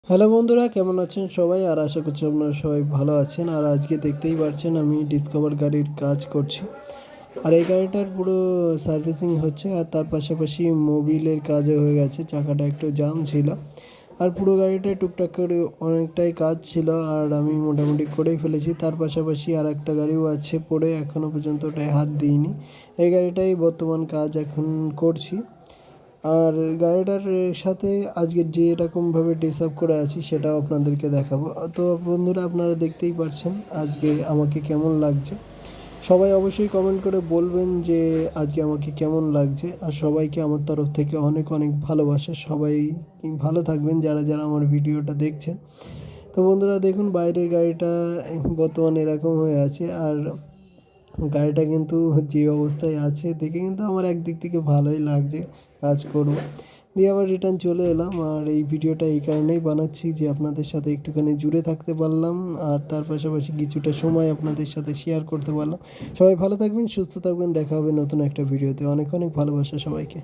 Hello বন্ধুরা, কেমন আছেন সবাই? আর আশা করছি আপনারা সবাই ভালো আছেন। আর আজকে দেখতেই পাচ্ছেন আমি ডিসকভার গাড়ির কাজ করছি। আর এই গাড়িটার পুরো সার্ভিসিং হচ্ছে, আর তার পাশাপাশি মোবিলের কাজও হয়ে গেছে। চাকাটা একটু জাম ছিল, আর পুরো গাড়িটায় টুকটাক করে অনেকটাই কাজ ছিল, আর আমি মোটামুটি করেই ফেলেছি। তার পাশাপাশি আর একটা গাড়িও আছে পড়ে, এখনও পর্যন্ত ওটায় হাত দিইনি। এই গাড়িটাই বর্তমান কাজ এখন করছি। আর গাড়িটার সাথে আজকে যে রকমভাবে ড্রেস আপ করে আছি সেটাও আপনাদেরকে দেখাবো। তো বন্ধুরা, আপনারা দেখতেই পাচ্ছেন আজকে আমাকে কেমন লাগছে। সবাই অবশ্যই কমেন্ট করে বলবেন যে আজকে আমাকে কেমন লাগছে। আর সবাইকে আমার তরফ থেকে অনেক অনেক ভালোবাসা। সবাই ভালো থাকবেন যারা যারা আমার ভিডিওটা দেখছেন। তো বন্ধুরা দেখুন, বাইরের গাড়িটা বর্তমানে এরকম হয়ে আছে। আর গাড়িটা কিন্তু যে অবস্থায় আছে দেখে কিন্তু আমার একদিক থেকে ভালোই লাগছে, কাজ করব। দিয়ে আবার রিটার্ন চলে এলাম। আর এই ভিডিওটা এই কারণেই বানাচ্ছি যে আপনাদের সাথে একটুখানি জুড়ে থাকতে পারলাম, আর তার পাশাপাশি কিছুটা সময় আপনাদের সাথে শেয়ার করতে পারলাম। সবাই ভালো থাকবেন, সুস্থ থাকবেন, দেখা হবে নতুন একটা ভিডিওতে। অনেক অনেক ভালোবাসা সবাইকে।